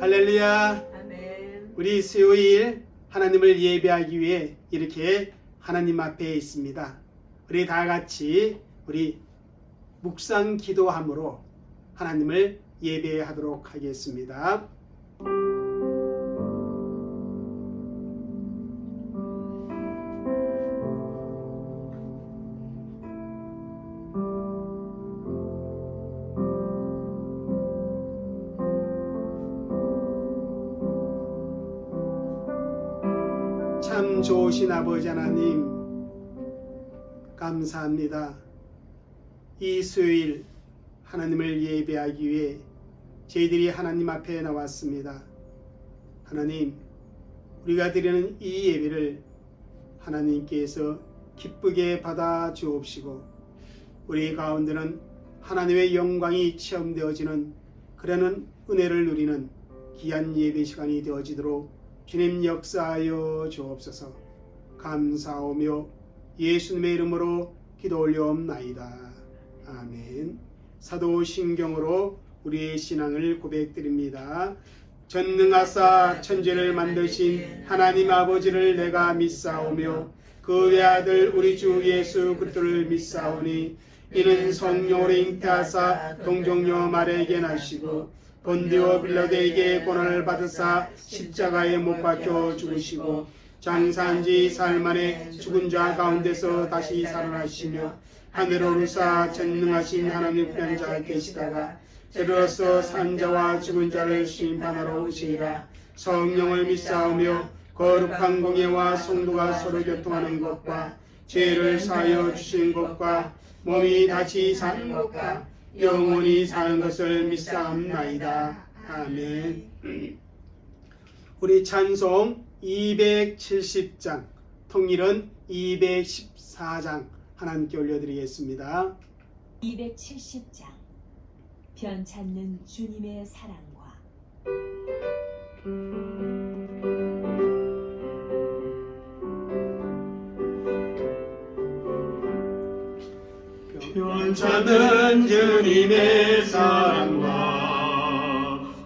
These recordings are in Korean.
할렐루야. 아멘. 우리 수요일 하나님을 예배하기 위해 이렇게 하나님 앞에 있습니다. 우리 다 같이 우리 묵상 기도함으로 하나님을 예배하도록 하겠습니다. 참 좋으신 아버지 하나님, 감사합니다. 이 수요일 하나님을 예배하기 위해 저희들이 하나님 앞에 나왔습니다. 하나님, 우리가 드리는 이 예배를 하나님께서 기쁘게 받아 주옵시고, 우리 가운데는 하나님의 영광이 체험되어지는 그러는 은혜를 누리는 귀한 예배 시간이 되어지도록 주님 역사하여 주옵소서. 감사하며 예수님의 이름으로 기도 올려옵나이다. 아멘. 사도신경으로 우리의 신앙을 고백드립니다. 전능하사 천지를 만드신 하나님 아버지를 내가 믿사오며 그 외아들 우리 주 예수 그리스도를 믿사오니 이는 성령으로 잉태하사 동정녀 마리아에게 나시고 본디오 빌라도에게 고난을 받으사 십자가에 못 박혀 죽으시고 장사한지 사흘 만에 죽은 자 가운데서 다시 살아나시며 하늘로 오르사 전능하신 하나님 편자 계시다가 때로서 산 자와 죽은 자를 심판하러 오시리라. 성령을 믿사오며 거룩한 공예와 성도가 서로 교통하는 것과 죄를 사하여 주신 것과 몸이 다시 사는 것과 영원히 사는 것을 믿사옵나이다. 아멘. 우리 찬송 270장, 통일은 214장 하나님께 올려드리겠습니다. 270장 변찮는 주님의 사랑과 변찮는 주님의 사랑과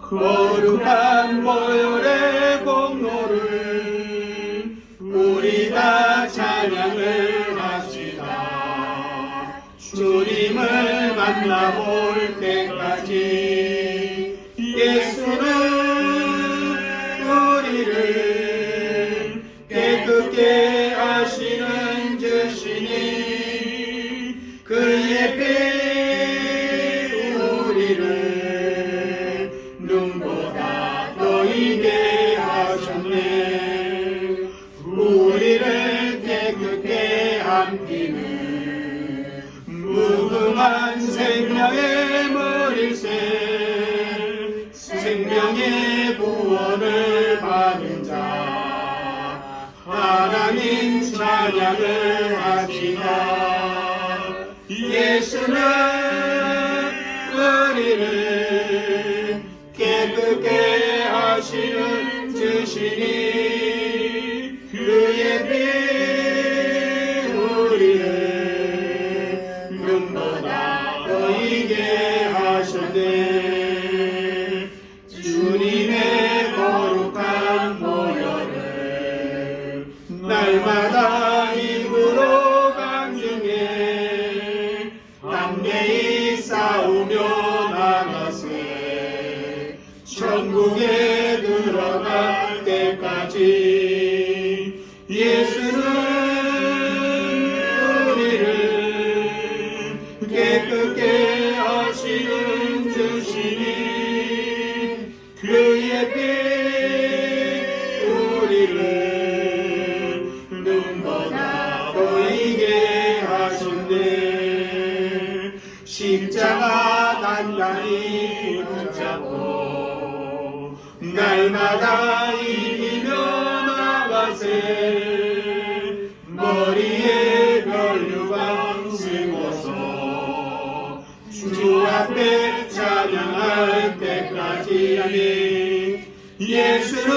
거룩한 보혈의 공로를 우리 다 찬양을 합시다. 주님을 만나볼 때까지 예수는 우리를 깨끗게 하시는 주시니 그의 피 우리를 눈보다 너희게 하셨네. 우리를 깨끗게 한 피는 무궁한 생명의 머리새 생명의 구원을 받은 자 하나님 찬양을 합시다. 예수는 우리를 깨끗게 하시는 주시니 그의 피 우리를 눈보다 보이게 하셨네. 주님의 거룩한 보혈을 날마다 입으로 강중해 담대히 싸우며 나가세. 천국에 들어갈 때까지 예수는 우리를 깨끗게 하시는 주시니 그의 피 우리를 눈보다 보이게 하셨네. 십자가 단단히 붙잡고 날마다 이기며 나가세. 머리에 면류관 쓰고서 주 앞에 찬양할 때까지 예수는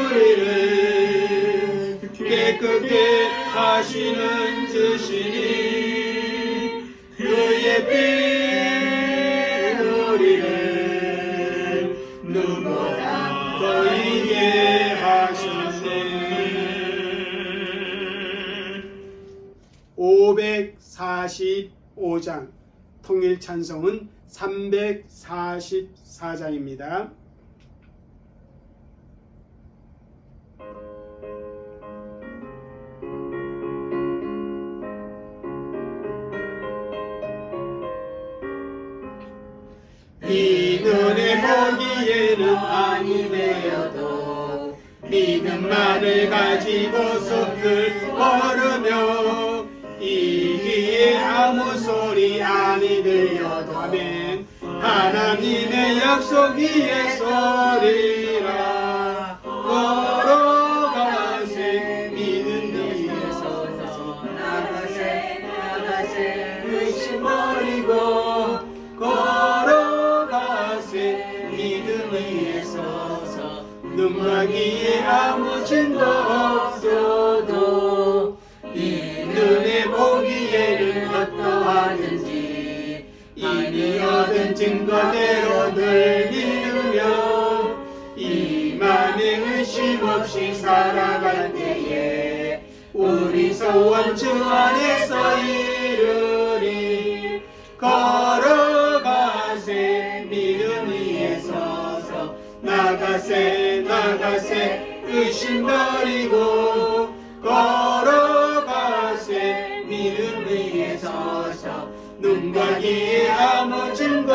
우리를 깨끗게 하시는 주시니 그의 피 우리를 통일 찬송은 344장입니다. 이 눈에 보기에는 아니 되어도 믿음만을 가지고서 늘 걸으며 이 귀에 아무 소리 아니 들려도 아멘 하나님의 약속 위에 서리라 걸어가세 믿음 위에 서서 나가세 의심 버리고 걸어가세 믿음 위에 서서 눈과 귀에 아무 증거 없어도 이 눈에 보기에는 어떠하든지 이미 얻은 증거대로 늘 믿으며 이 맘에 의심 없이 살아갈 때에 우리 소원 주 안에서 이루리 걸어가세 믿음 위에 서서 나가세 의심 버리고 걸어가세 믿음 위에 서서 눈과 귀에 아무 증거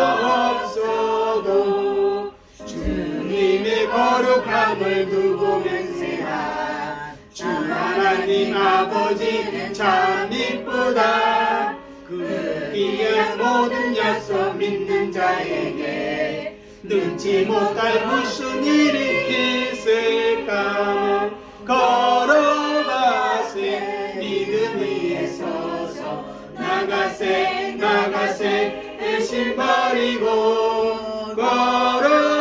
없어도 주님의 거룩함을 두고 맹세한 주 하나님 아버지는 참 이쁘다 그 귀한 모든 약속 믿는 자에게 능치 못할 무슨 일이 있을까 걸어가세 믿음 위에 서서 나가세 의심 버리고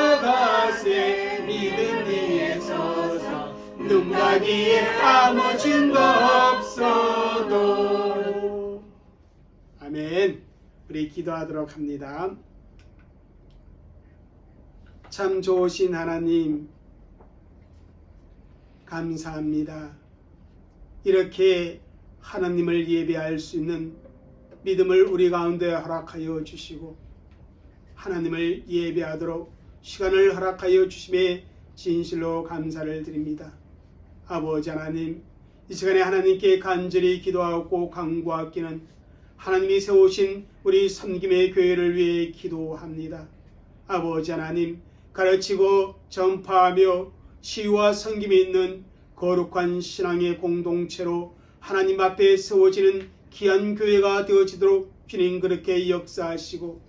걸어가세 믿음 위에 서서 눈과 귀에 아무 증거 없어도 아멘. 우리 기도하도록 합니다. 참 좋으신 하나님 감사합니다. 이렇게 하나님을 예배할 수 있는 믿음을 우리 가운데 허락하여 주시고 하나님을 예배하도록 시간을 허락하여 주심에 진실로 감사를 드립니다. 아버지 하나님, 이 시간에 하나님께 간절히 기도하고 간구하기는 하나님이 세우신 우리 섬김의 교회를 위해 기도합니다. 아버지 하나님, 가르치고 전파하며 시와 섬김이 있는 거룩한 신앙의 공동체로 하나님 앞에 세워지는 귀한 교회가 되어지도록 주님 그렇게 역사하시고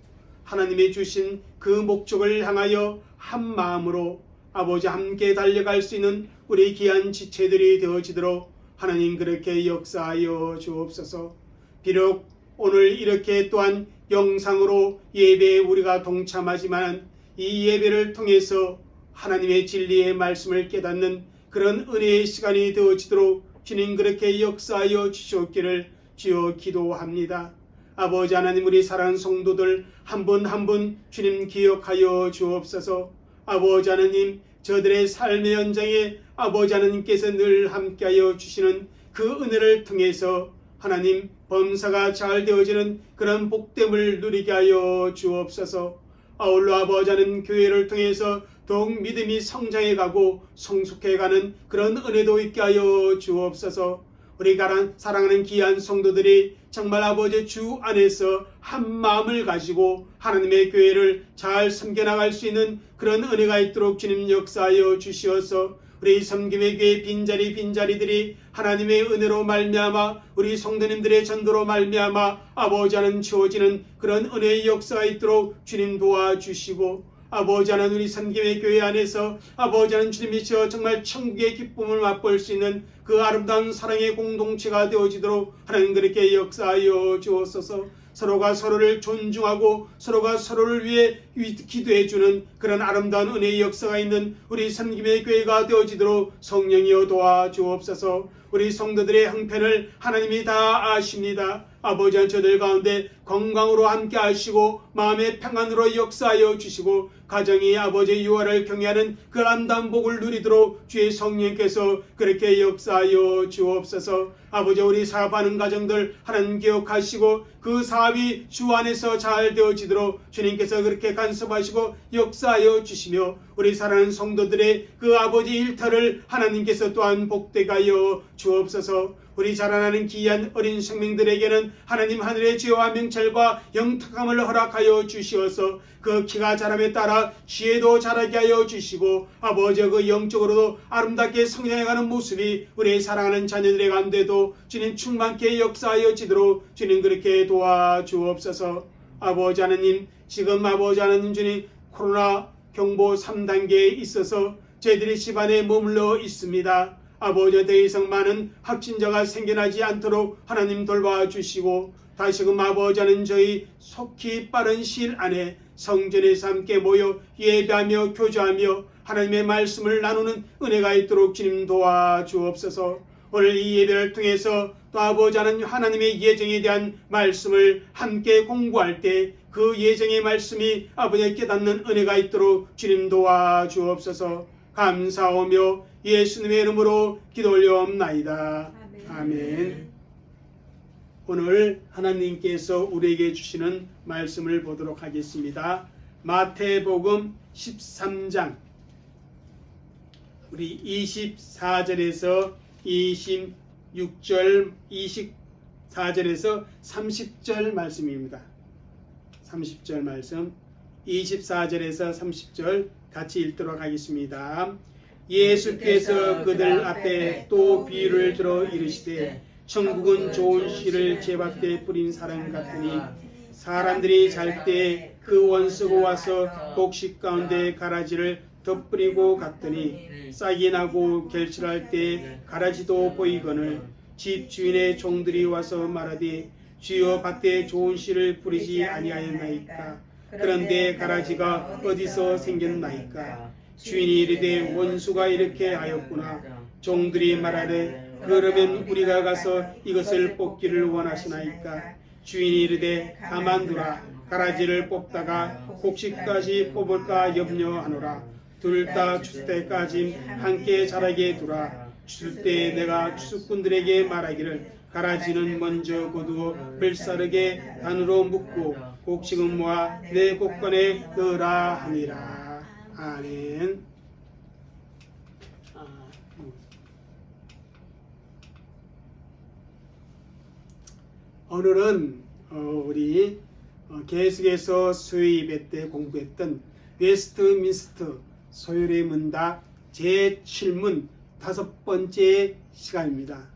하나님이 주신 그 목적을 향하여 한 마음으로 아버지 함께 달려갈 수 있는 우리 귀한 지체들이 되어지도록 하나님 그렇게 역사하여 주옵소서. 비록 오늘 이렇게 또한 영상으로 예배에 우리가 동참하지만 이 예배를 통해서 하나님의 진리의 말씀을 깨닫는 그런 은혜의 시간이 되어지도록 주님 그렇게 역사하여 주시옵기를 주여 기도합니다. 아버지 하나님, 우리 사랑하는 성도들 한 분 한 분 주님 기억하여 주옵소서. 아버지 하나님, 저들의 삶의 현장에 아버지 하나님께서 늘 함께하여 주시는 그 은혜를 통해서 하나님 범사가 잘 되어지는 그런 복됨을 누리게 하여 주옵소서. 아울러 아버지 하나님, 교회를 통해서 더욱 믿음이 성장해가고 성숙해가는 그런 은혜도 있게 하여 주옵소서. 우리 사랑하는 귀한 성도들이 정말 아버지 주 안에서 한 마음을 가지고 하나님의 교회를 잘 섬겨나갈 수 있는 그런 은혜가 있도록 주님 역사하여 주시어서 우리 섬김의 교회 빈자리들이 하나님의 은혜로 말미암아 우리 성도님들의 전도로 말미암아 아버지 하나님 주어지는 그런 은혜의 역사가 있도록 주님 도와주시고 아버지 하나님, 우리 섬김의 교회 안에서 아버지 하나님 주님이시여 정말 천국의 기쁨을 맛볼 수 있는 그 아름다운 사랑의 공동체가 되어지도록 하나님 그렇게 역사하여 주옵소서. 서로가 서로를 존중하고 서로가 서로를 위해 기도해주는 그런 아름다운 은혜의 역사가 있는 우리 섬김의 교회가 되어지도록 성령이여 도와주옵소서. 우리 성도들의 형편을 하나님이 다 아십니다. 아버지 하나님, 저들 가운데 건강으로 함께 하시고 마음의 평안으로 역사하여 주시고 가정이 아버지의 유아를 경외하는 그 아름다운 복을 누리도록 주의 성령께서 그렇게 역사하여 주옵소서. 아버지, 우리 사업하는 가정들 하나님 기억하시고 그 사업이 주 안에서 잘 되어지도록 주님께서 그렇게 간섭하시고 역사하여 주시며 우리 사랑하는 성도들의 그 아버지 일터를 하나님께서 또한 복되게 하여 주옵소서. 우리 자라나는 귀한 어린 생명들에게는 하나님 하늘의 지혜와 명철과 영특함을 허락하여 주시어서 그 키가 자람에 따라 지혜도 자라게 하여 주시고 아버지 그 영적으로도 아름답게 성장해가는 모습이 우리 사랑하는 자녀들의 가운데도 주님 충만케 역사하여 지도록 주님 그렇게 도와주옵소서. 아버지 하나님, 지금 아버지 하나님 주님 코로나 경보 3단계에 있어서 저희들이 집안에 머물러 있습니다. 아버지, 더 이상 많은 확진자가 생겨나지 않도록 하나님 돌봐주시고 다시금 아버지 하나님 저희 속히 빠른 시일 안에 성전에서 함께 모여 예배하며 교제하며 하나님의 말씀을 나누는 은혜가 있도록 주님 도와주옵소서. 오늘 이 예배를 통해서 또 아버지 하나님의 예정에 대한 말씀을 함께 공부할 때 그 예정의 말씀이 아버지의 깨닫는 은혜가 있도록 주님 도와주옵소서. 감사하며 예수님의 이름으로 기도 올려옵나이다. 아멘. 오늘 하나님께서 우리에게 주시는 말씀을 보도록 하겠습니다. 마태복음 13장 우리 24절에서 26절 24절에서 30절 말씀입니다. 30절 말씀 24절에서 30절 같이 읽도록 하겠습니다. 예수께서 그들 앞에 또 비유를 들어 이르시되 천국은 좋은 씨를 제밭에 뿌린 사람 같으니 사람들이 잘 때 그 원수가 와서 곡식 가운데 가라지를 덧뿌리고 갔더니 싹이 나고 결실할 때 가라지도 보이거늘 집 주인의 종들이 와서 말하되 주여 밭에 좋은 씨를 뿌리지 아니하였나이까. 그런데 가라지가 어디서 생겼나이까. 주인이 이르되 원수가 이렇게 하였구나. 종들이 말하되 그러면 우리가 가서 이것을 뽑기를 원하시나이까. 주인이 이르되 가만두라. 가라지를 뽑다가 곡식까지 뽑을까 염려하노라. 둘 다 추수 때까지 함께 자라게 두라. 추수 때 내가 추수꾼들에게 말하기를 가라지는 먼저 거두어 불사르게 단으로 묶고 곡식은 모아 내 곡간에 넣으라 하니라. 아멘. 오늘은 우리 계속해서 수요 예배 때 공부했던 웨스트민스터 소율의 문답 제7문 5번째 시간입니다.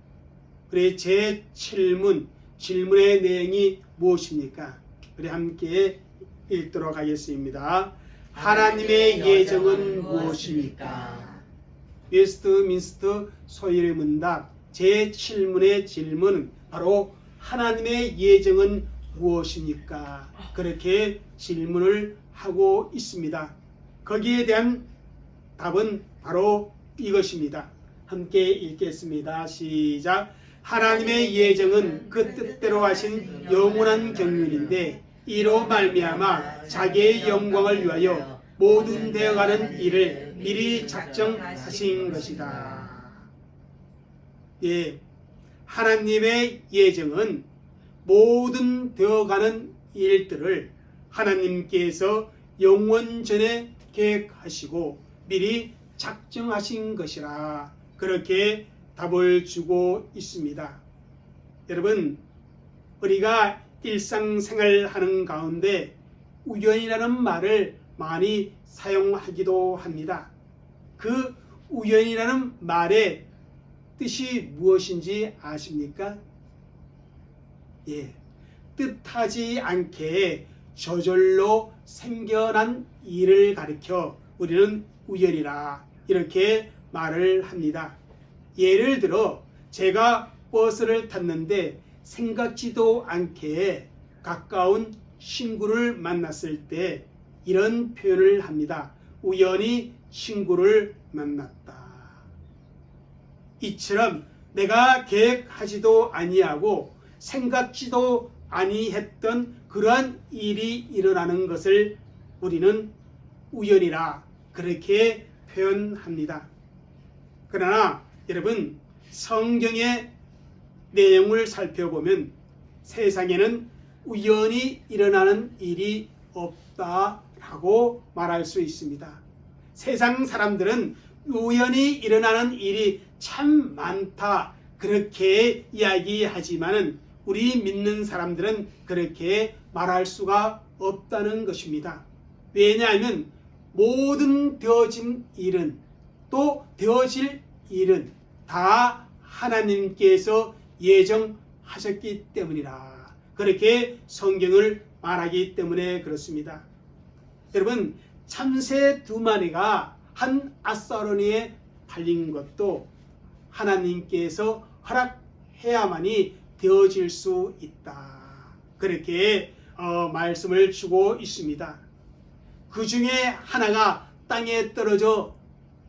우리 제7문 질문의 내용이 무엇입니까? 우리 함께 읽도록 하겠습니다. 하나님의 예정은 무엇입니까? 웨스트민스터 소율의 문답 제7문의 질문은 바로 하나님의 예정은 무엇입니까? 그렇게 질문을 하고 있습니다. 거기에 대한 답은 바로 이것입니다. 함께 읽겠습니다. 시작. 하나님의 예정은 그 뜻대로 하신 영원한 경륜인데 이로 말미암아 자기의 영광을 위하여 모든 되어가는 일을 미리 작정하신 것이다. 예, 하나님의 예정은 모든 되어가는 일들을 하나님께서 영원 전에 계획하시고 미리 작정하신 것이라 그렇게 답을 주고 있습니다. 여러분, 우리가 일상생활 하는 가운데 우연이라는 말을 많이 사용하기도 합니다. 그 우연이라는 말의 뜻이 무엇인지 아십니까? 예, 뜻하지 않게 저절로 생겨난 일을 가리켜 우리는 우연이라 이렇게 말을 합니다. 예를 들어 제가 버스를 탔는데 생각지도 않게 가까운 친구를 만났을 때 이런 표현을 합니다. 우연히 친구를 만났다. 이처럼 내가 계획하지도 아니하고 생각지도 아니했던 그러한 일이 일어나는 것을 우리는 우연이라 그렇게 표현합니다. 그러나 여러분, 성경의 내용을 살펴보면 세상에는 우연히 일어나는 일이 없다라고 말할 수 있습니다. 세상 사람들은 우연히 일어나는 일이 참 많다 그렇게 이야기하지만은 우리 믿는 사람들은 그렇게 말할 수가 없다는 것입니다. 왜냐하면 모든 되어진 일은 또 되어질 일은 다 하나님께서 예정하셨기 때문이라 그렇게 성경을 말하기 때문에 그렇습니다. 여러분, 참새 2마리가 한 아사로니에 팔린 것도 하나님께서 허락해야만이 되어질 수 있다 그렇게 말씀을 주고 있습니다. 그 중에 하나가 땅에 떨어져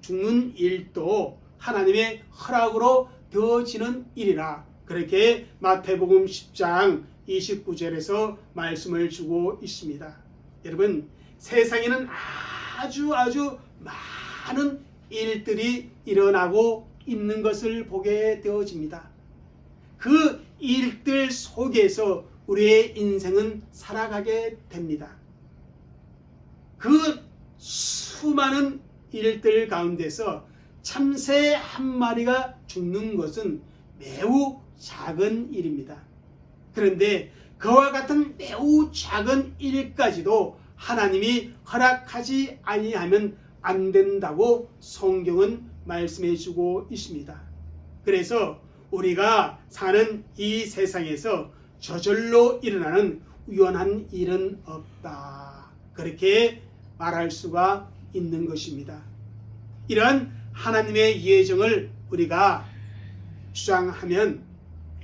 죽는 일도 하나님의 허락으로 되어지는 일이라 그렇게 마태복음 10장 29절에서 말씀을 주고 있습니다. 여러분, 세상에는 아주 많은 일들이 일어나고 있는 것을 보게 되어집니다. 그 일들 속에서 우리의 인생은 살아가게 됩니다. 그 수많은 일들 가운데서 참새 1마리가 죽는 것은 매우 작은 일입니다. 그런데 그와 같은 매우 작은 일까지도 하나님이 허락하지 아니하면 안 된다고 성경은 말씀해 주고 있습니다. 그래서 우리가 사는 이 세상에서 저절로 일어나는 우연한 일은 없다 그렇게 말할 수가 있는 것입니다. 이러한 하나님의 예정을 우리가 주장하면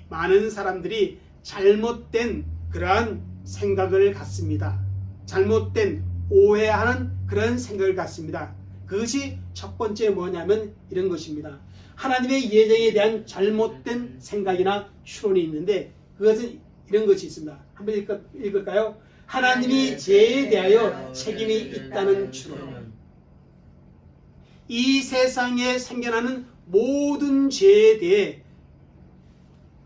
많은 사람들이 잘못된 그러한 생각을 갖습니다. 잘못된 오해하는 그런 생각을 갖습니다. 그것이 첫 번째 뭐냐면 이런 것입니다. 하나님의 예정에 대한 잘못된 생각이나 추론이 있는데 그것은 이런 것이 있습니다. 한번 읽을까요? 하나님이 죄에 대하여 책임이 있다는 추론. 이 세상에 생겨나는 모든 죄에 대해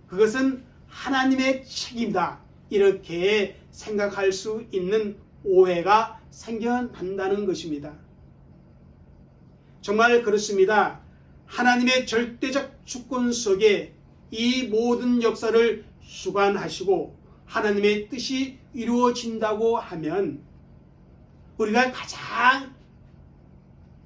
그것은 하나님의 책임이다 이렇게 생각할 수 있는 오해가 생겨난다는 것입니다. 정말 그렇습니다. 하나님의 절대적 주권 속에 이 모든 역사를 주관하시고 하나님의 뜻이 이루어진다고 하면 우리가 가장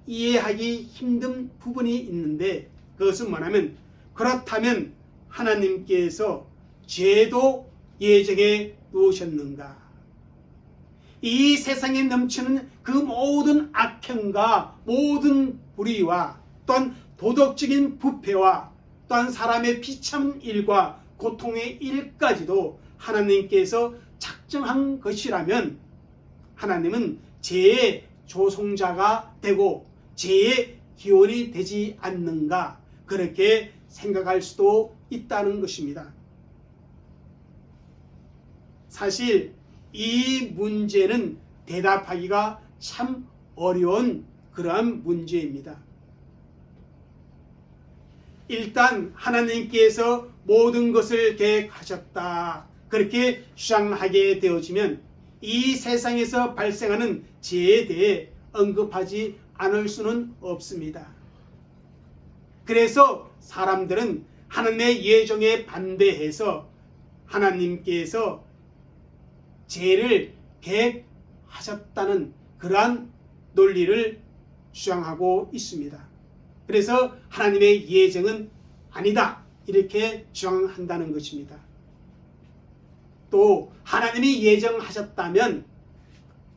이해하기 힘든 부분이 있는데 그것은 뭐냐면 그렇다면 하나님께서 죄도 예정해 놓으셨는가? 이 세상에 넘치는 그 모든 악행과 모든 불의와 또한 도덕적인 부패와 또한 사람의 비참한 일과 고통의 일까지도 하나님께서 작정한 것이라면 하나님은 죄의 조성자가 되고 죄의 기원이 되지 않는가 그렇게 생각할 수도 있다는 것입니다. 사실 이 문제는 대답하기가 참 어려운 그러한 문제입니다. 일단 하나님께서 모든 것을 계획하셨다 그렇게 주장하게 되어지면 이 세상에서 발생하는 죄에 대해 언급하지 않을 수는 없습니다. 그래서 사람들은 하나님의 예정에 반대해서 하나님께서 죄를 계획하셨다는 그러한 논리를 주장하고 있습니다. 그래서 하나님의 예정은 아니다 이렇게 주장한다는 것입니다. 또 하나님이 예정하셨다면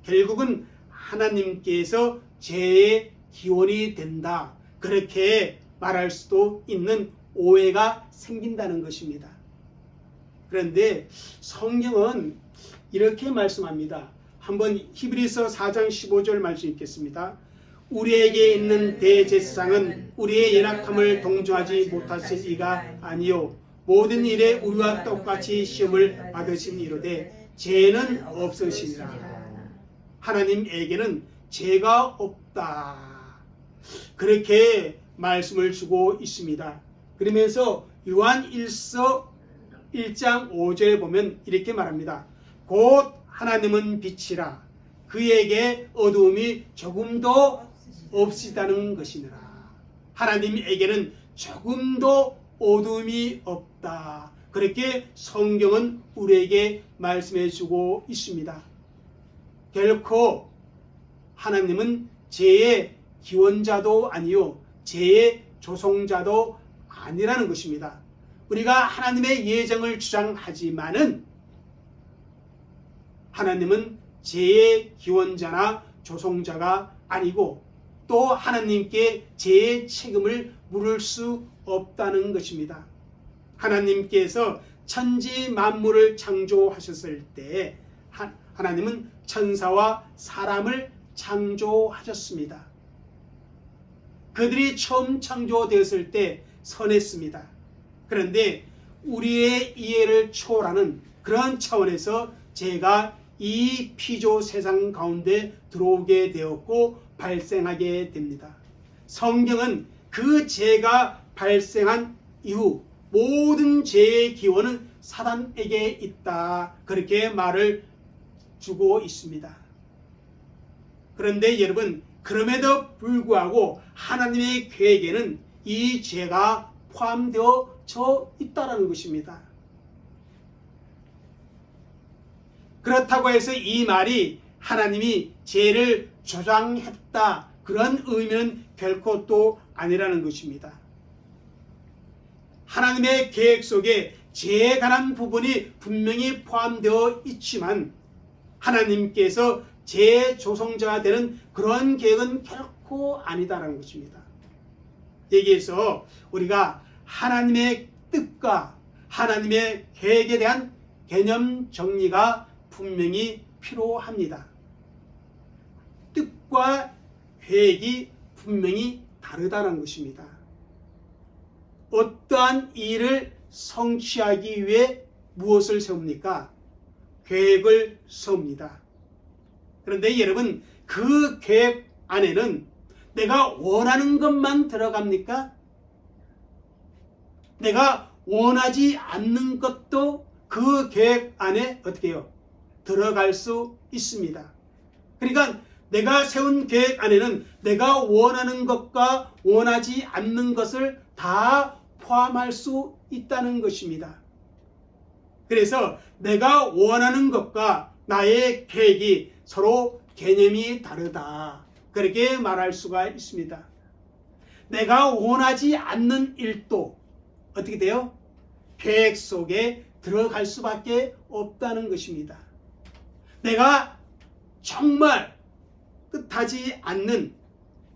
결국은 하나님께서 죄의 기원이 된다 그렇게 말할 수도 있는 오해가 생긴다는 것입니다. 그런데 성경은 이렇게 말씀합니다. 한번 히브리서 4장 15절 말씀 읽겠습니다. 우리에게 있는 대제사장은 우리의 연약함을 동조하지 못하실 이가 아니요 모든 일에 우리와 똑같이 시험을 받으신 이로되 죄는 없으시니라. 하나님에게는 죄가 없다. 그렇게 말씀을 주고 있습니다. 그러면서 요한 1서 1장 5절에 보면 이렇게 말합니다. 곧 하나님은 빛이라 그에게 어두움이 조금도 없으시다는 것이니라. 하나님에게는 조금도 어두움이 없다. 그렇게 성경은 우리에게 말씀해 주고 있습니다. 결코 하나님은 죄의 기원자도 아니요 죄의 조성자도 아니라는 것입니다. 우리가 하나님의 예정을 주장하지만은 하나님은 죄의 기원자나 조성자가 아니고 또 하나님께 죄의 책임을 물을 수 없다는 것입니다. 하나님께서 천지 만물을 창조하셨을 때 하나님은 천사와 사람을 창조하셨습니다. 그들이 처음 창조되었을 때 선했습니다. 그런데 우리의 이해를 초월하는 그런 차원에서 죄가 이 피조 세상 가운데 들어오게 되었고 발생하게 됩니다. 성경은 그 죄가 발생한 이후 모든 죄의 기원은 사단에게 있다. 그렇게 말을 주고 있습니다. 그런데 여러분, 그럼에도 불구하고 하나님의 계획에는 이 죄가 포함되어져 있다는 것입니다. 그렇다고 해서 이 말이 하나님이 죄를 조장했다 그런 의미는 결코 또 아니라는 것입니다. 하나님의 계획 속에 죄에 관한 부분이 분명히 포함되어 있지만 하나님께서 죄의 조성자가 되는 그런 계획은 결코 아니다라는 것입니다. 여기에서 우리가 하나님의 뜻과 하나님의 계획에 대한 개념 정리가 분명히 필요합니다. 뜻과 계획이 분명히 다르다는 것입니다. 어떠한 일을 성취하기 위해 무엇을 세웁니까? 계획을 세웁니다. 그런데 여러분, 그 계획 안에는 내가 원하는 것만 들어갑니까? 내가 원하지 않는 것도 그 계획 안에 어떻게 해요? 들어갈 수 있습니다. 그러니까 내가 세운 계획 안에는 내가 원하는 것과 원하지 않는 것을 다 포함할 수 있다는 것입니다. 그래서 내가 원하는 것과 나의 계획이 서로 개념이 다르다. 그렇게 말할 수가 있습니다. 내가 원하지 않는 일도 어떻게 돼요? 계획 속에 들어갈 수밖에 없다는 것입니다. 내가 정말 뜻하지 않는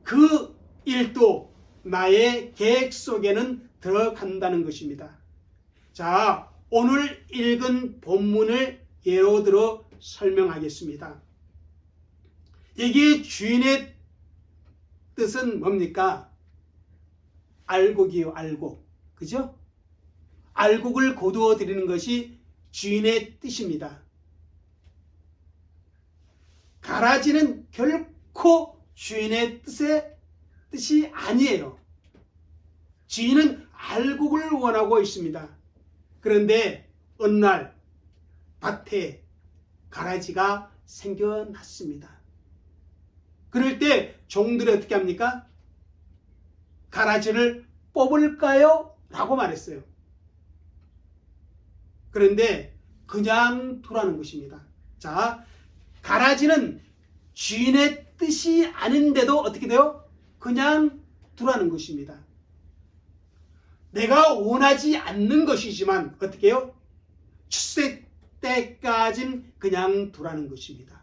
그 일도 나의 계획 속에는 들어간다는 것입니다. 자, 오늘 읽은 본문을 예로 들어 설명하겠습니다. 여기 주인의 뜻은 뭡니까? 알곡이요, 알곡. 그죠? 알곡을 거두어 드리는 것이 주인의 뜻입니다. 가라지는 결코 주인의 뜻이 아니에요. 주인은 알곡을 원하고 있습니다. 그런데 어느 날 밭에 가라지가 생겨났습니다. 그럴 때 종들이 어떻게 합니까? 가라지를 뽑을까요? 라고 말했어요. 그런데 그냥 두라는 것입니다. 자, 가라지는 주인의 뜻이 아닌데도 어떻게 돼요? 그냥 두라는 것입니다. 내가 원하지 않는 것이지만 어떻게 해요? 출세 때까진 그냥 두라는 것입니다.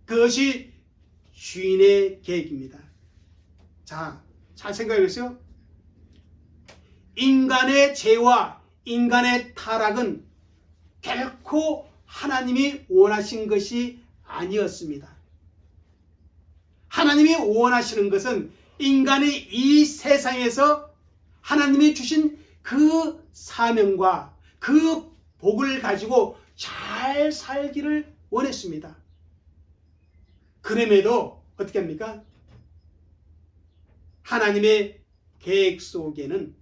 그것이 주인의 계획입니다. 자, 잘 생각해보세요. 인간의 죄와 인간의 타락은 결코 하나님이 원하신 것이 아니었습니다. 하나님이 원하시는 것은 인간이 이 세상에서 하나님이 주신 그 사명과 그 복을 가지고 잘 잘 살기를 원했습니다. 그럼에도 어떻게 합니까? 하나님의 계획 속에는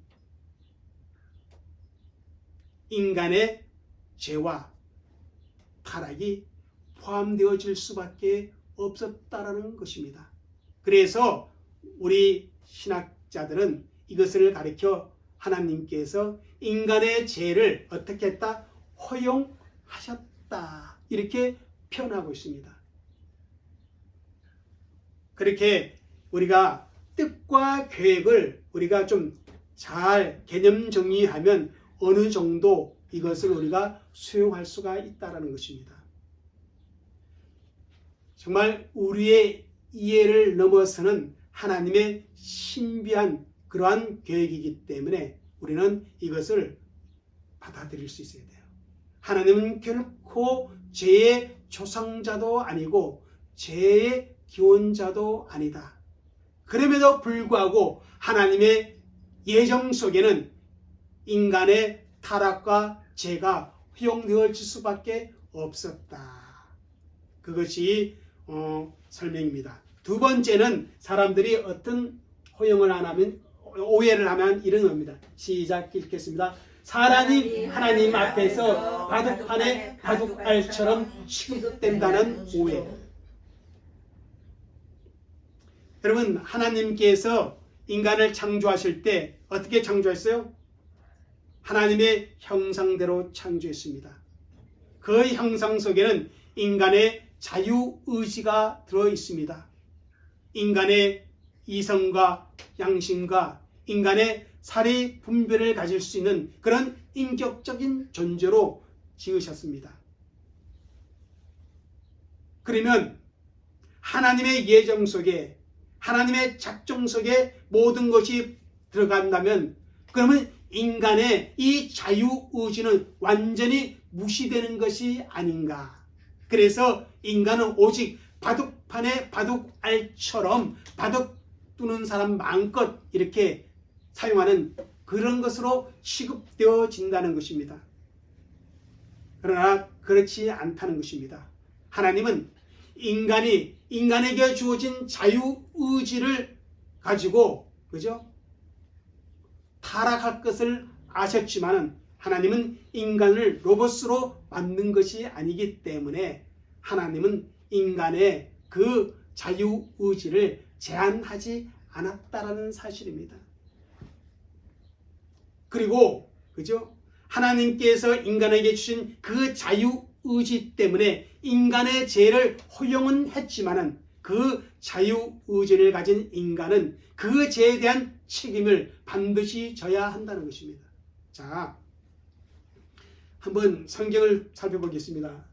인간의 죄와 타락이 포함되어질 수밖에 없었다라는 것입니다. 그래서 우리 신학자들은 이것을 가리켜 하나님께서 인간의 죄를 어떻게 했다? 허용하셨다. 이렇게 표현하고 있습니다. 그렇게 우리가 뜻과 계획을 우리가 좀 잘 개념 정리하면 어느 정도 이것을 우리가 수용할 수가 있다는 것입니다. 정말 우리의 이해를 넘어서는 하나님의 신비한 그러한 계획이기 때문에 우리는 이것을 받아들일 수 있어야 돼요. 하나님은 결코 죄의 조상자도 아니고 죄의 기원자도 아니다. 그럼에도 불구하고 하나님의 예정 속에는 인간의 타락과 죄가 허용되어질 수밖에 없었다. 그것이 설명입니다. 두 번째는 사람들이 어떤 허용을 안 하면 오해를 하면 이런 겁니다. 시작 읽겠습니다. 사람이 하나님 앞에서 바둑판에 바둑알처럼 취급된다는 오해. 여러분, 하나님께서 인간을 창조하실 때 어떻게 창조했어요? 하나님의 형상대로 창조했습니다. 그 형상 속에는 인간의 자유의지가 들어 있습니다. 인간의 이성과 양심과 인간의 사리 분별을 가질 수 있는 그런 인격적인 존재로 지으셨습니다. 그러면 하나님의 예정 속에 하나님의 작정 속에 모든 것이 들어간다면 그러면 인간의 이 자유의지는 완전히 무시되는 것이 아닌가. 그래서 인간은 오직 바둑판에 바둑알처럼 바둑 두는 사람 마음껏 이렇게 사용하는 그런 것으로 취급되어진다는 것입니다. 그러나 그렇지 않다는 것입니다. 하나님은 인간에게 주어진 자유의지를 가지고 그죠? 타락할 것을 아셨지만 하나님은 인간을 로봇으로 만든 것이 아니기 때문에 하나님은 인간의 그 자유의지를 제한하지 않았다라는 사실입니다. 그리고 그죠? 하나님께서 인간에게 주신 그 자유의지 때문에 인간의 죄를 허용은 했지만은 그 자유의지를 가진 인간은 그 죄에 대한 책임을 반드시 져야 한다는 것입니다. 자, 한번 성경을 살펴보겠습니다.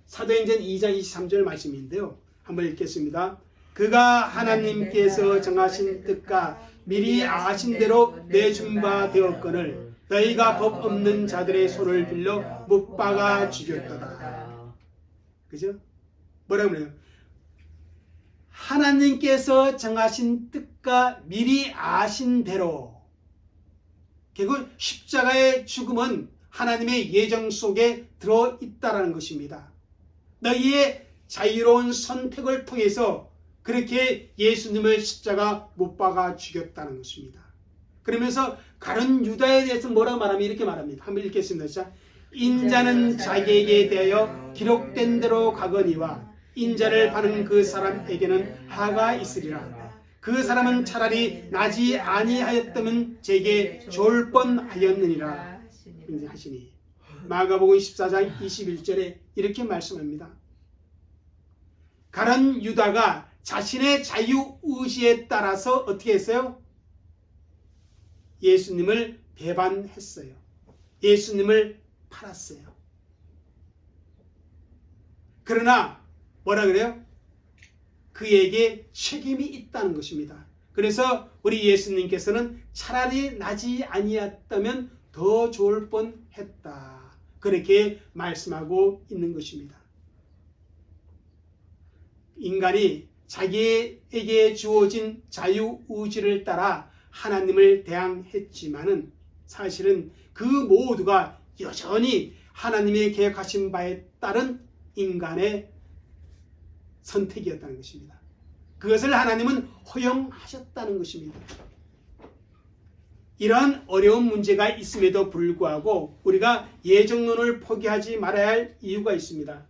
사도행전 2장 23절 말씀인데요. 한번 읽겠습니다. 그가 하나님께서 정하신 뜻과 미리 아신 대로 내준 바 되었거늘 너희가 법 없는 자들의 손을 빌려 못 박아 죽였도다. 그죠? 뭐라고 그래요? 하나님께서 정하신 뜻과 미리 아신 대로. 결국 십자가의 죽음은 하나님의 예정 속에 들어있다는 것입니다. 너희의 자유로운 선택을 통해서 그렇게 예수님을 십자가 못 박아 죽였다는 것입니다. 그러면서 가룟 유다에 대해서 뭐라고 말하면 이렇게 말합니다. 한번 읽겠습니다. 자, 인자는 자기에게 대하여 기록된 대로 가거니와 인자를 파는 그 사람에게는 하가 있으리라. 그 사람은 차라리 나지 아니하였다면 제게 좋을 뻔하였느니라 하시니. 마가복음 14장 21절에 이렇게 말씀합니다. 가룟 유다가 자신의 자유의지에 따라서 어떻게 했어요? 예수님을 배반했어요. 예수님을 팔았어요. 그러나 뭐라 그래요? 그에게 책임이 있다는 것입니다. 그래서 우리 예수님께서는 차라리 나지 아니었다면 더 좋을 뻔했다. 그렇게 말씀하고 있는 것입니다. 인간이 자기에게 주어진 자유의지를 따라 하나님을 대항했지만은 사실은 그 모두가 여전히 하나님의 계획하신 바에 따른 인간의 선택이었다는 것입니다. 그것을 하나님은 허용하셨다는 것입니다. 이러한 어려운 문제가 있음에도 불구하고 우리가 예정론을 포기하지 말아야 할 이유가 있습니다.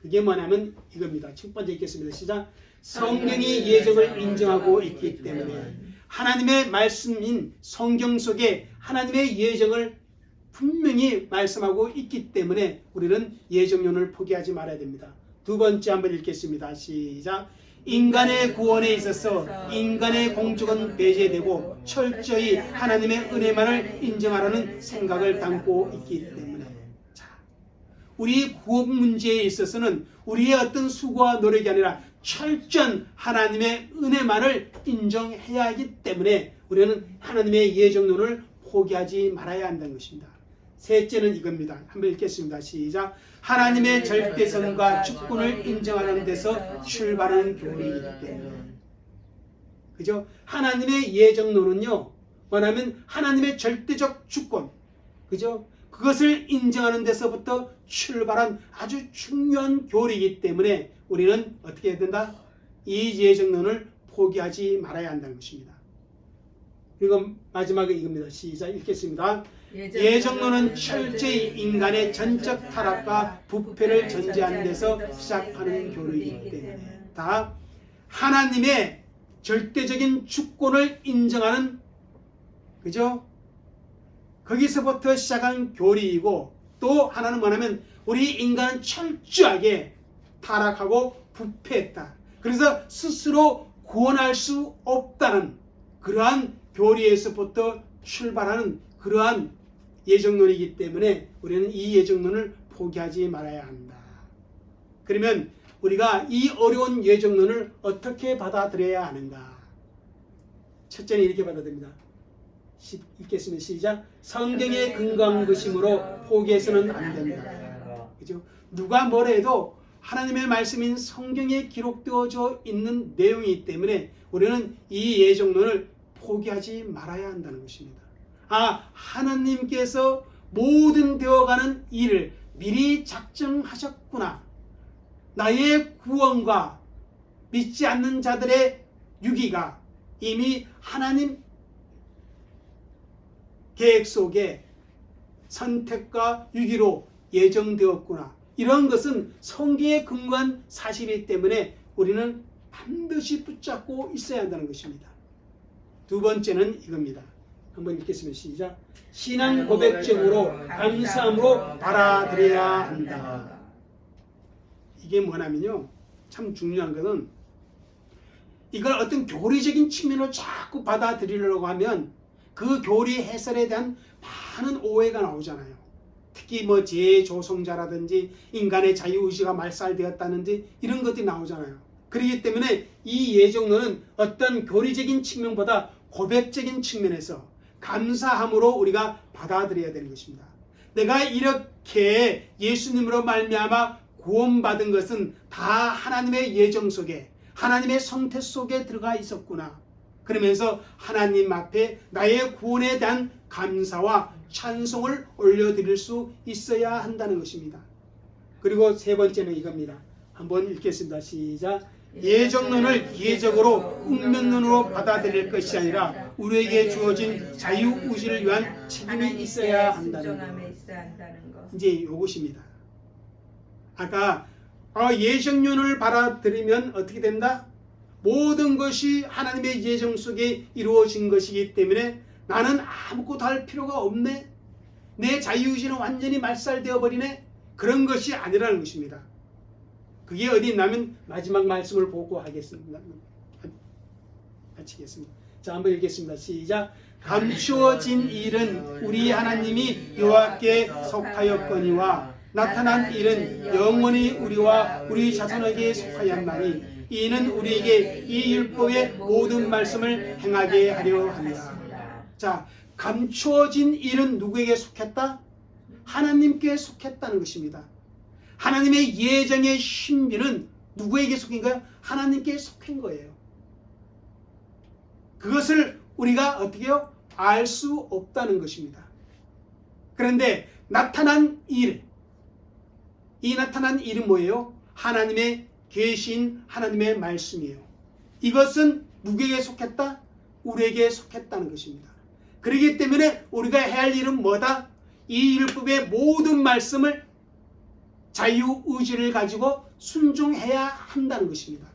그게 뭐냐면 이겁니다. 첫 번째 읽겠습니다. 시작. 성경이 예정을 인정하고 있기 때문에 하나님의 말씀인 성경 속에 하나님의 예정을 분명히 말씀하고 있기 때문에 우리는 예정론을 포기하지 말아야 됩니다. 두 번째 한번 읽겠습니다. 시작. 인간의 구원에 있어서 인간의 공적은 배제되고 철저히 하나님의 은혜만을 인정하라는 생각을 담고 있기 때문에 우리 구원 문제에 있어서는 우리의 어떤 수고와 노력이 아니라 철저한 하나님의 은혜만을 인정해야 하기 때문에 우리는 하나님의 예정론을 포기하지 말아야 한다는 것입니다. 셋째는 이겁니다. 한번 읽겠습니다. 시작. 하나님의 절대성과 주권을 인정하는 데서 출발하는 교리이기 때문에. 그죠? 하나님의 예정론은요, 뭐냐면 하나님의 절대적 주권, 그죠? 그것을 인정하는 데서부터 출발한 아주 중요한 교리이기 때문에 우리는 어떻게 해야 된다? 이 예정론을 포기하지 말아야 한다는 것입니다. 그리고 마지막에 이겁니다. 시작 읽겠습니다. 예정론은 철저히 인간의 전적 타락과 부패를 전제하는 데서 시작하는 교리이기 때문에 다 하나님의 절대적인 주권을 인정하는, 그죠? 거기서부터 시작한 교리이고, 또 하나는 뭐냐면 우리 인간은 철저하게 타락하고 부패했다. 그래서 스스로 구원할 수 없다는 그러한 교리에서부터 출발하는 그러한 예정론이기 때문에 우리는 이 예정론을 포기하지 말아야 한다. 그러면 우리가 이 어려운 예정론을 어떻게 받아들여야 하는가? 첫째는 이렇게 받아들입니다. 읽겠습니다. 시작. 성경에 근거한 것이므로 포기해서는 안 된다. 그죠? 누가 뭐라 해도 하나님의 말씀인 성경에 기록되어져 있는 내용이기 때문에 우리는 이 예정론을 포기하지 말아야 한다는 것입니다. 하나님께서 모든 되어가는 일을 미리 작정하셨구나. 나의 구원과 믿지 않는 자들의 유기가 이미 하나님 계획 속에 선택과 유기로 예정되었구나. 이런 것은 성경에 근거한 사실이기 때문에 우리는 반드시 붙잡고 있어야 한다는 것입니다. 두 번째는 이겁니다. 한번 읽겠습니다. 시작. 신앙 고백적으로 감사함으로 받아들여야 한다. 이게 뭐냐면요, 참 중요한 것은 이걸 어떤 교리적인 측면으로 자꾸 받아들이려고 하면 그 교리 해설에 대한 많은 오해가 나오잖아요. 특히 뭐 재조성자라든지 인간의 자유의지가 말살되었다든지 이런 것들이 나오잖아요. 그렇기 때문에 이 예정론은 어떤 교리적인 측면보다 고백적인 측면에서 감사함으로 우리가 받아들여야 되는 것입니다. 내가 이렇게 예수님으로 말미암아 구원받은 것은 다 하나님의 예정 속에, 하나님의 성태 속에 들어가 있었구나. 그러면서 하나님 앞에 나의 구원에 대한 감사와 찬송을 올려드릴 수 있어야 한다는 것입니다. 그리고 세 번째는 이겁니다. 한번 읽겠습니다. 시작. 예정론을 기계적으로 운명론으로 받아들일 것이 아니라 우리에게 주어진 자유의지를 위한 책임이 있어야 한다는 것. 이제 이것입니다. 아까 예정론을 받아들이면 어떻게 된다? 모든 것이 하나님의 예정 속에 이루어진 것이기 때문에 나는 아무것도 할 필요가 없네. 내 자유의지는 완전히 말살되어 버리네. 그런 것이 아니라는 것입니다. 그게 어디 있냐면 마지막 말씀을 보고 하겠습니다. 마치겠습니다. 자, 한번 읽겠습니다. 시작. 감추어진 일은 우리 하나님이 여호와께 속하였거니와 나타난 일은 영원히 우리와 우리 자손에게 속하였나니 이는 우리에게 이 율법의 모든 말씀을 행하게 하려 합니다. 자, 감추어진 일은 누구에게 속했다? 하나님께 속했다는 것입니다. 하나님의 예정의 신비는 누구에게 속인 거야? 하나님께 속한 거예요. 그것을 우리가 어떻게 해요? 알 수 없다는 것입니다. 그런데 나타난 일, 이 나타난 일은 뭐예요? 하나님의 계신 하나님의 말씀이에요. 이것은 누구에게 속했다? 우리에게 속했다는 것입니다. 그렇기 때문에 우리가 해야 할 일은 뭐다? 이 율법의 모든 말씀을 자유의지를 가지고 순종해야 한다는 것입니다.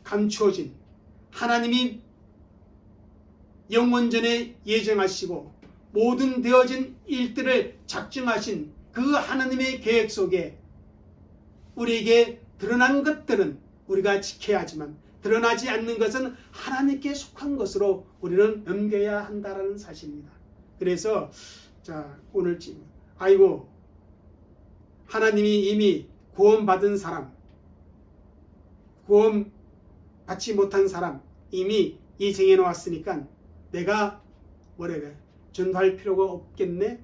감추어진 하나님이 영원전에 예정하시고 모든 되어진 일들을 작정하신 그 하나님의 계획 속에 우리에게 드러난 것들은 우리가 지켜야 하지만 드러나지 않는 것은 하나님께 속한 것으로 우리는 넘겨야 한다는 사실입니다. 그래서 자 오늘 아이고 하나님이 이미 구원받은 사람, 구원받지 못한 사람 이미 이 정해 놓았으니까 내가 뭐래 전도할 필요가 없겠네.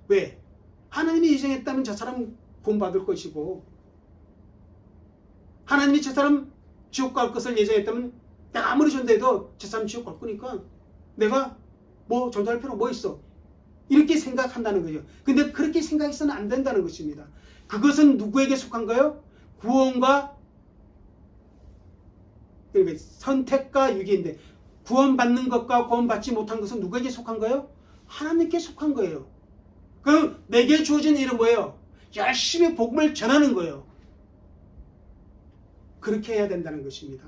왜? 하나님이 예정했다면 저 사람 구원받을 것이고 하나님이 저 사람 지옥 갈 것을 예정했다면 내가 아무리 전도해도 저 사람 지옥 갈 거니까 내가 뭐 전도할 필요 뭐 있어? 이렇게 생각한다는 거죠. 근데 그렇게 생각해서는 안 된다는 것입니다. 그것은 누구에게 속한 거예요? 구원과 선택과 유기인데 구원받는 것과 구원받지 못한 것은 누구에게 속한 거예요? 하나님께 속한 거예요. 그럼 내게 주어진 일은 뭐예요? 열심히 복음을 전하는 거예요. 그렇게 해야 된다는 것입니다.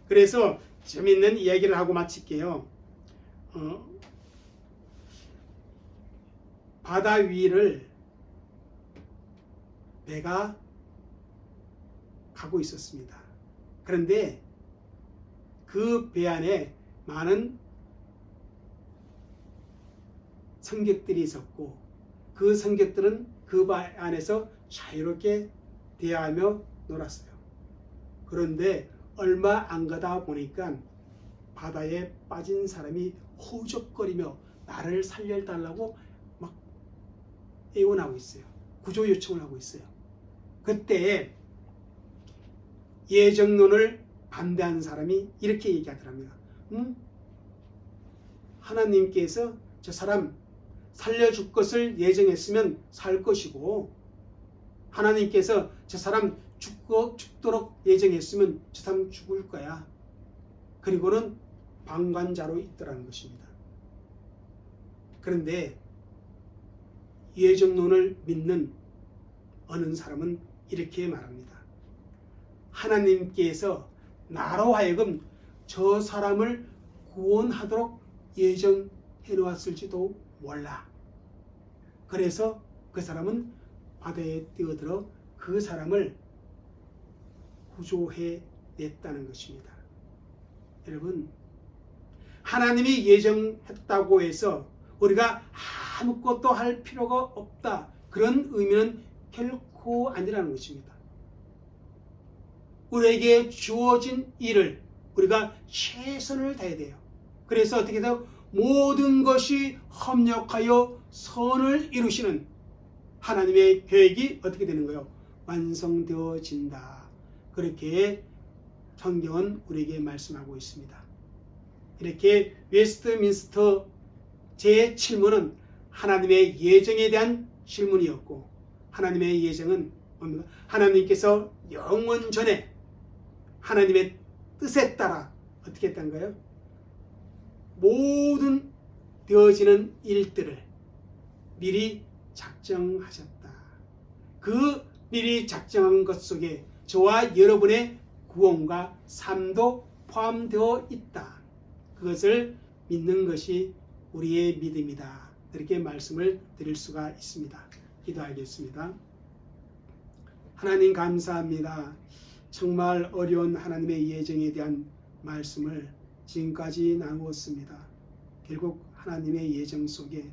그래서 재미있는 이야기를 하고 마칠게요. 바다 위를 배가 가고 있었습니다. 그런데 그 배 안에 많은 성객들이 있었고 그 성객들은 그 배 안에서 자유롭게 대화하며 놀았어요. 그런데 얼마 안 가다 보니까 바다에 빠진 사람이 허우적거리며 나를 살려달라고 막 애원하고 있어요. 구조 요청을 하고 있어요. 그때 예정론을 반대하는 사람이 이렇게 얘기하더랍니다. 하나님께서 저 사람 살려줄 것을 예정했으면 살 것이고 하나님께서 저 사람 죽도록 예정했으면 저 사람 죽을 거야. 그리고는 방관자로 있더라는 것입니다. 그런데 예정론을 믿는 어느 사람은 이렇게 말합니다. 하나님께서 나로 하여금 저 사람을 구원하도록 예정해 놓았을지도 몰라. 그래서 그 사람은 바다에 뛰어들어 그 사람을 구조해 냈다는 것입니다. 여러분, 하나님이 예정했다고 해서 우리가 아무것도 할 필요가 없다. 그런 의미는 결코 아니라는 것입니다. 우리에게 주어진 일을 우리가 최선을 다해야 돼요. 그래서 어떻게 돼요? 모든 것이 협력하여 선을 이루시는 하나님의 계획이 어떻게 되는 거예요? 완성되어진다. 그렇게 성경은 우리에게 말씀하고 있습니다. 이렇게 웨스트민스터 제7문은 하나님의 예정에 대한 질문이었고 하나님의 예정은 뭡니까? 하나님께서 영원 전에 하나님의 뜻에 따라 어떻게 했던가요? 모든 되어지는 일들을 미리 작정하셨다. 그 미리 작정한 것 속에 저와 여러분의 구원과 삶도 포함되어 있다. 그것을 믿는 것이 우리의 믿음이다. 이렇게 말씀을 드릴 수가 있습니다. 기도하겠습니다. 하나님 감사합니다. 정말 어려운 하나님의 예정에 대한 말씀을 지금까지 나누었습니다. 결국 하나님의 예정 속에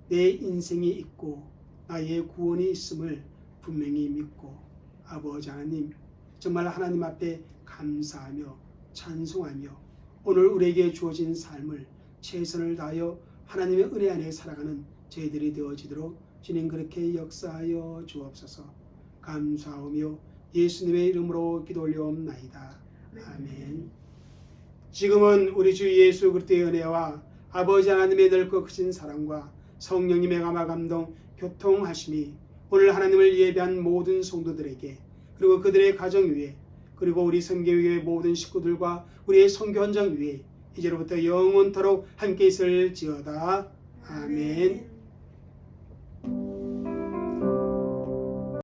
내 인생이 있고 나의 구원이 있음을 분명히 믿고 아버지 하나님 정말 하나님 앞에 감사하며 찬송하며 오늘 우리에게 주어진 삶을 최선을 다하여 하나님의 은혜 안에 살아가는 저희들이 되어지도록 주님 그렇게 역사하여 주옵소서. 감사하며 예수님의 이름으로 기도 올려옵나이다. 아멘. 지금은 우리 주 예수 그리스도의 은혜와 아버지 하나님의 넓고 크신 사랑과 성령님의 감화 감동 교통하심이 오늘 하나님을 예배한 모든 성도들에게 그리고 그들의 가정 위에 그리고 우리 선교회 모든 식구들과 우리의 선교 현장 위에 이제로부터 영원토록 함께 있을지어다. 아멘.